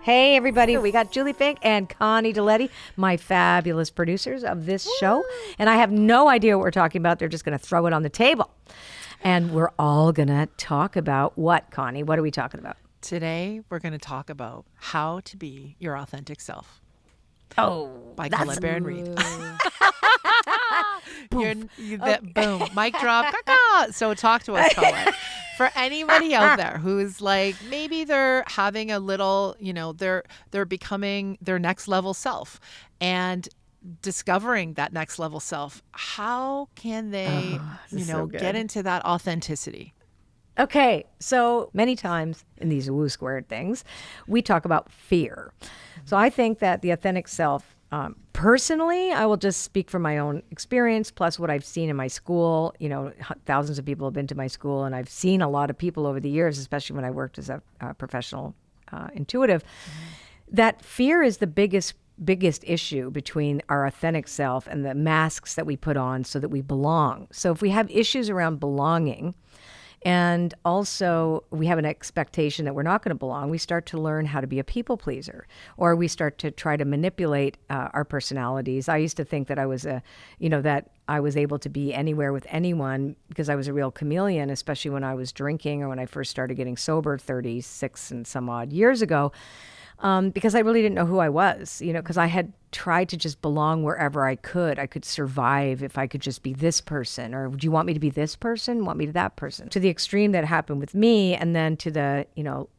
Hey, everybody. We got Julie Fink and Connie Diletti, my fabulous producers of this show. And I have no idea what we're talking about. They're just going to throw it on the table. And we're all going to talk about what, Connie? What are we talking about? Today, we're going to talk about how to be your authentic self. Oh, by Colette Baron-Reid. Boom, mic drop. So talk to us, Colette. For anybody out there who's like, maybe they're having a little, they're becoming their next level self and discovering that next level self, how can they, get into that authenticity? Okay, so many times in these Woo² things, we talk about fear. So I think that the authentic self, personally, I will just speak from my own experience, plus what I've seen in my school. Thousands of people have been to my school, and I've seen a lot of people over the years, especially when I worked as a professional intuitive, that fear is the biggest issue between our authentic self and the masks that we put on so that we belong. So if we have issues around belonging, and also we have an expectation that we're not going to belong, we start to learn how to be a people pleaser, or we start to try to manipulate our personalities. I used to think that I was that I was able to be anywhere with anyone because I was a real chameleon, especially when I was drinking or when I first started getting sober 36 and some odd years ago. Because I really didn't know who I was, because I had tried to just belong wherever I could. I could survive if I could just be this person, or do you want me to be this person? Want me to that person? To the extreme that happened with me, and then to the,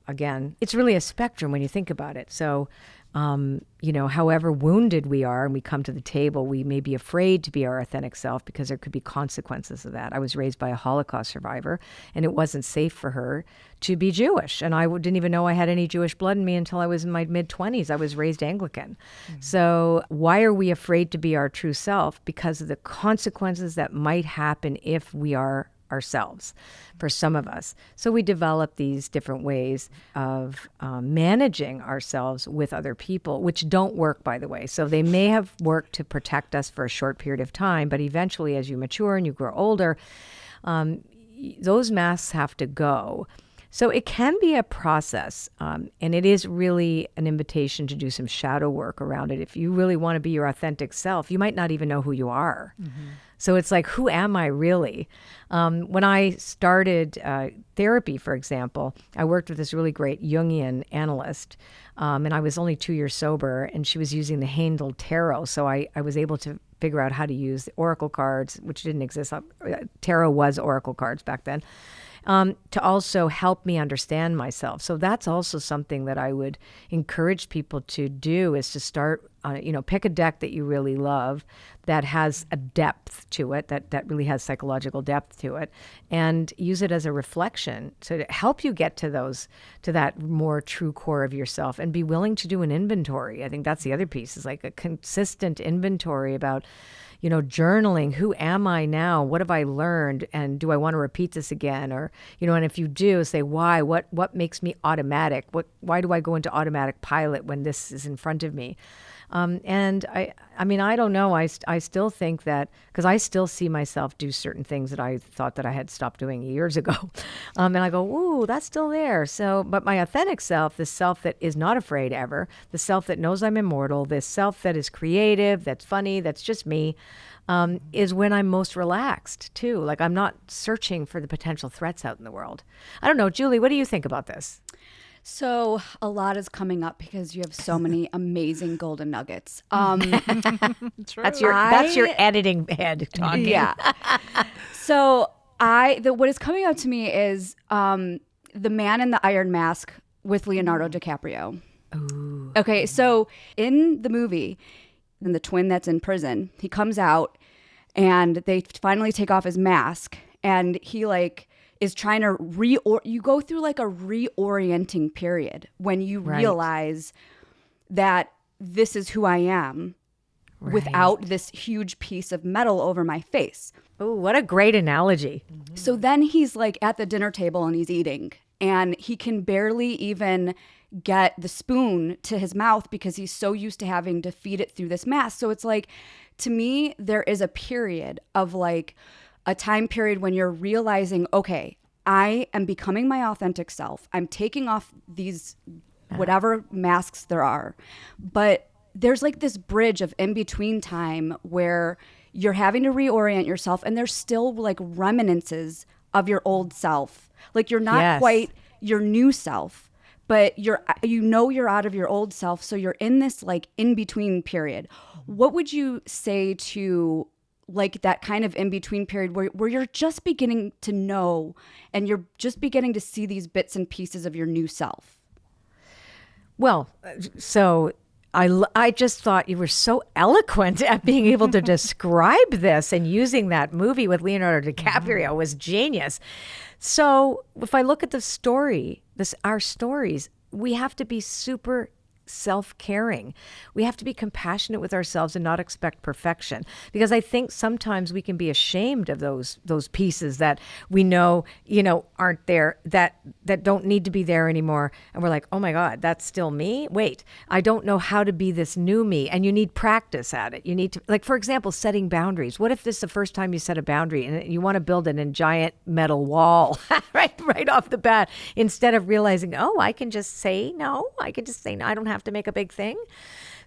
again, it's really a spectrum when you think about it. So, however wounded we are and we come to the table, we may be afraid to be our authentic self because there could be consequences of that. I was raised by a Holocaust survivor, and it wasn't safe for her to be Jewish. And I didn't even know I had any Jewish blood in me until I was in my mid-20s. I was raised Anglican. Mm-hmm. So why are we afraid to be our true self? Because of the consequences that might happen if we are ourselves, for some of us. So we develop these different ways of managing ourselves with other people, which don't work, by the way. So they may have worked to protect us for a short period of time, but eventually as you mature and you grow older, those masks have to go. So it can be a process, and it is really an invitation to do some shadow work around it. If you really want to be your authentic self, you might not even know who you are. Mm-hmm. So it's like, who am I really? When I started therapy, for example, I worked with this really great Jungian analyst, and I was only 2 years sober, and she was using the Handel Tarot. So I was able to figure out how to use the oracle cards, which didn't exist. Tarot was oracle cards back then. To also help me understand myself. So that's also something that I would encourage people to do, is to start, pick a deck that you really love that has a depth to it, that really has psychological depth to it, and use it as a reflection to help you get to that more true core of yourself, and be willing to do an inventory. I think that's the other piece, is like a consistent inventory about, journaling. Who am I now? What have I learned? And do I want to repeat this again? Or, and if you do, say why, what makes me automatic? Why do I go into automatic pilot when this is in front of me? And I don't know. I still think that, because I still see myself do certain things that I thought that I had stopped doing years ago. And I go, ooh, that's still there. So, but my authentic self, the self that is not afraid ever, the self that knows I'm immortal, the self that is creative, that's funny, that's just me, is when I'm most relaxed too. Like, I'm not searching for the potential threats out in the world. I don't know. Julie, what do you think about this? So a lot is coming up because you have so many amazing golden nuggets. True. That's your editing head talking. Yeah. So what is coming up to me is The Man in the Iron Mask with Leonardo DiCaprio. Ooh. Okay, so in the movie, in the twin that's in prison, he comes out and they finally take off his mask, and he is trying to you go through like a reorienting period when you realize that this is who I am without this huge piece of metal over my face. Oh, what a great analogy. Mm-hmm. So then he's like at the dinner table and he's eating, and he can barely even get the spoon to his mouth because he's so used to having to feed it through this mask. So it's like, to me, there is a period of like a time period when you're realizing, okay, I am becoming my authentic self. I'm taking off these whatever masks there are. But there's like this bridge of in-between time where you're having to reorient yourself, and there's still like reminiscences of your old self. Like you're not quite your new self, but you're out of your old self. So you're in this like in-between period. What would you say to like that kind of in-between period where you're just beginning to know and you're just beginning to see these bits and pieces of your new self? Well, so I just thought you were so eloquent at being able to describe this, and using that movie with Leonardo DiCaprio was genius. So if I look at the story, our stories, we have to be super self-caring. We have to be compassionate with ourselves and not expect perfection, because I think sometimes we can be ashamed of those pieces that we know, aren't there, that don't need to be there anymore. And we're like, oh my God, that's still me? Wait, I don't know how to be this new me. And you need practice at it. You need to, like, for example, setting boundaries. What if this is the first time you set a boundary and you want to build a giant metal wall right off the bat, instead of realizing, oh, I can just say no. I don't have to make a big thing.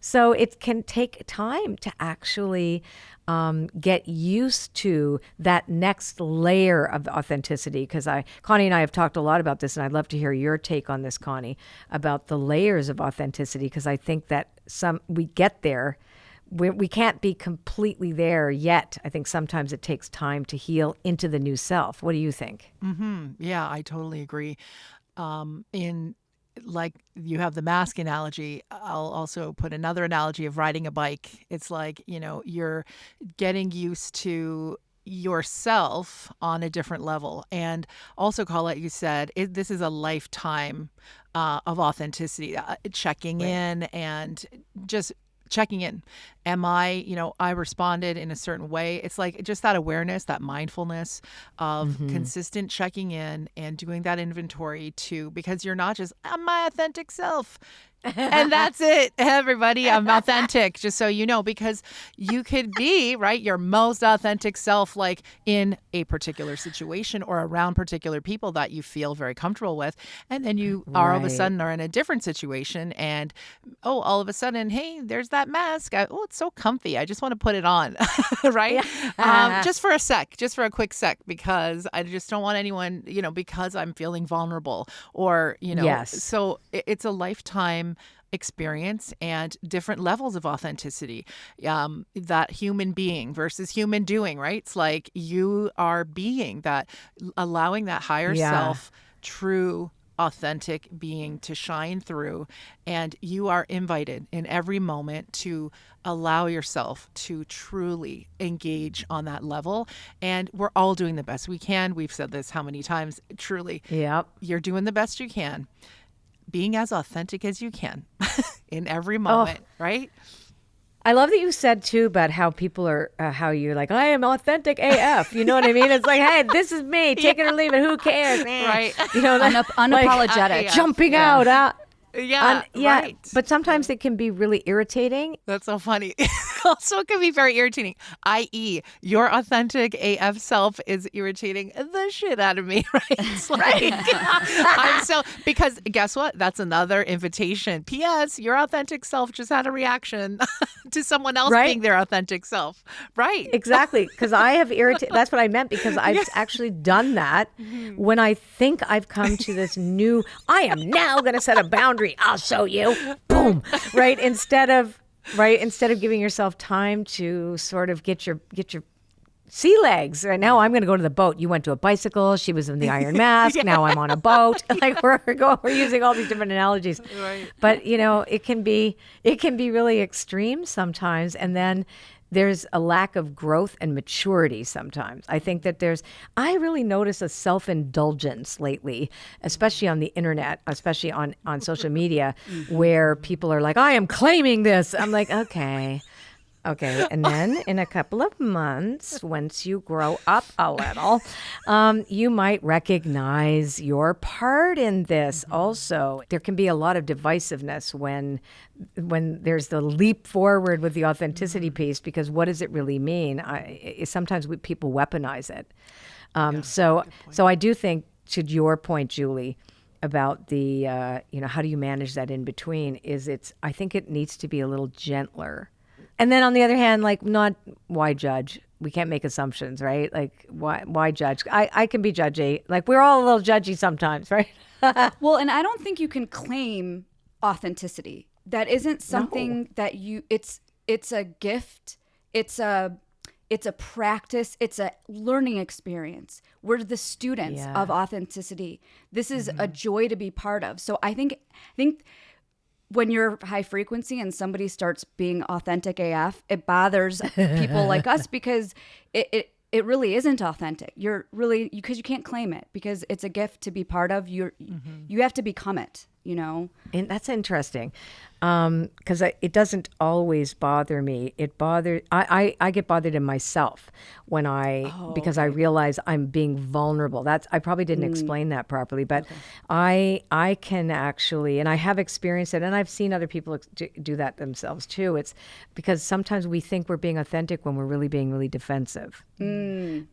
So it can take time to actually get used to that next layer of authenticity. Because Connie and I have talked a lot about this, and I'd love to hear your take on this, Connie, about the layers of authenticity. Because I think that we get there. We can't be completely there yet. I think sometimes it takes time to heal into the new self. What do you think? Mm-hmm. Yeah, I totally agree. Like you have the mask analogy, I'll also put another analogy of riding a bike. It's like, you're getting used to yourself on a different level. And also, Colette, you said this is a lifetime of authenticity, checking in and just checking in. Am I, I responded in a certain way. It's like just that awareness, that mindfulness of consistent checking in and doing that inventory too, because you're not just, I'm my authentic self. And that's it, everybody. I'm authentic, just so you know, because you could be, right, your most authentic self, like in a particular situation or around particular people that you feel very comfortable with. And then you all of a sudden are in a different situation and, all of a sudden, hey, there's that mask. It's so comfy. I just want to put it on, right? Just for a sec, just for a quick sec, because I just don't want anyone, because I'm feeling vulnerable or, so it's a lifetime experience and different levels of authenticity, that human being versus human doing, right? It's like you are being that, allowing that higher self, true authentic being to shine through, and you are invited in every moment to allow yourself to truly engage on that level. And we're all doing the best we can. We've said this how many times? Truly, you're doing the best you can, being as authentic as you can in every moment, right? I love that you said too about how people are, how you're like, I am authentic AF. You know what I mean? It's like, hey, this is me. Take it or leave it. Who cares? Right. Unapologetic. Jumping out. Right. But sometimes it can be really irritating. That's so funny. Also, it can be very irritating, i.e. your authentic AF self is irritating the shit out of me, right? It's like, because guess what? That's another invitation. P.S. Your authentic self just had a reaction to someone else being their authentic self, right? Exactly, because I have irritated. That's what I meant, because I've actually done that when I think I've come to this new, I am now going to set a boundary. I'll show you. Boom. Right? Instead of giving yourself time to sort of get your sea legs. Right now, I'm going to go to the boat. You went to a bicycle. She was in the iron mask. Now I'm on a boat. Like we're using all these different analogies. Right. But it can be really extreme sometimes, and then there's a lack of growth and maturity sometimes. I think that I really notice a self-indulgence lately, especially on the internet, especially on social media, where people are like, I am claiming this. I'm like, okay. And then in a couple of months, once you grow up a little, you might recognize your part in this also. There can be a lot of divisiveness when there's the leap forward with the authenticity piece, because what does it really mean? Sometimes people weaponize it. So I do think, to your point, Julie, about the, how do you manage that in between is I think it needs to be a little gentler. And then on the other hand, like, not, why judge? We can't make assumptions, right? Like, why judge? I can be judgy. Like, we're all a little judgy sometimes, right? Well, and I don't think you can claim authenticity. That isn't something that it's a gift. It's a practice. It's a learning experience. We're the students of authenticity. This is a joy to be part of. So I think when you're high frequency and somebody starts being authentic AF, it bothers people like us because it really isn't authentic. You're really, because you can't claim it, because it's a gift to be part of. You have to become it, And that's interesting, because it doesn't always bother me. I get bothered in myself when because I realize I'm being vulnerable. I probably didn't explain that properly, but I can actually, and I have experienced it, and I've seen other people do that themselves too. It's because sometimes we think we're being authentic when we're really being really defensive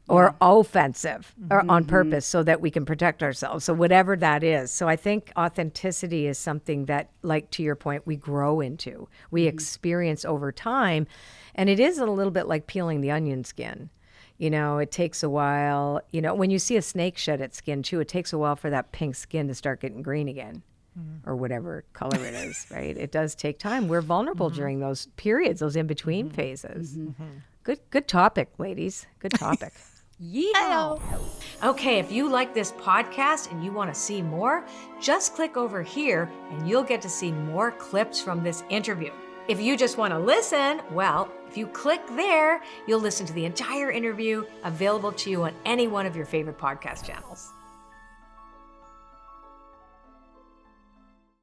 or offensive or on purpose so that we can protect ourselves. So whatever that is. So I think authenticity is something that, like to your point, we grow into, we experience over time. And it is a little bit like peeling the onion skin. It takes a while. When you see a snake shed its skin too, it takes a while for that pink skin to start getting green again, or whatever color it is, right? It does take time. We're vulnerable during those periods, those in-between phases. Good topic, ladies. Good topic. Yeah. Okay, if you like this podcast and you want to see more, just click over here and you'll get to see more clips from this interview. If you just want to listen, well, if you click there, you'll listen to the entire interview, available to you on any one of your favorite podcast channels.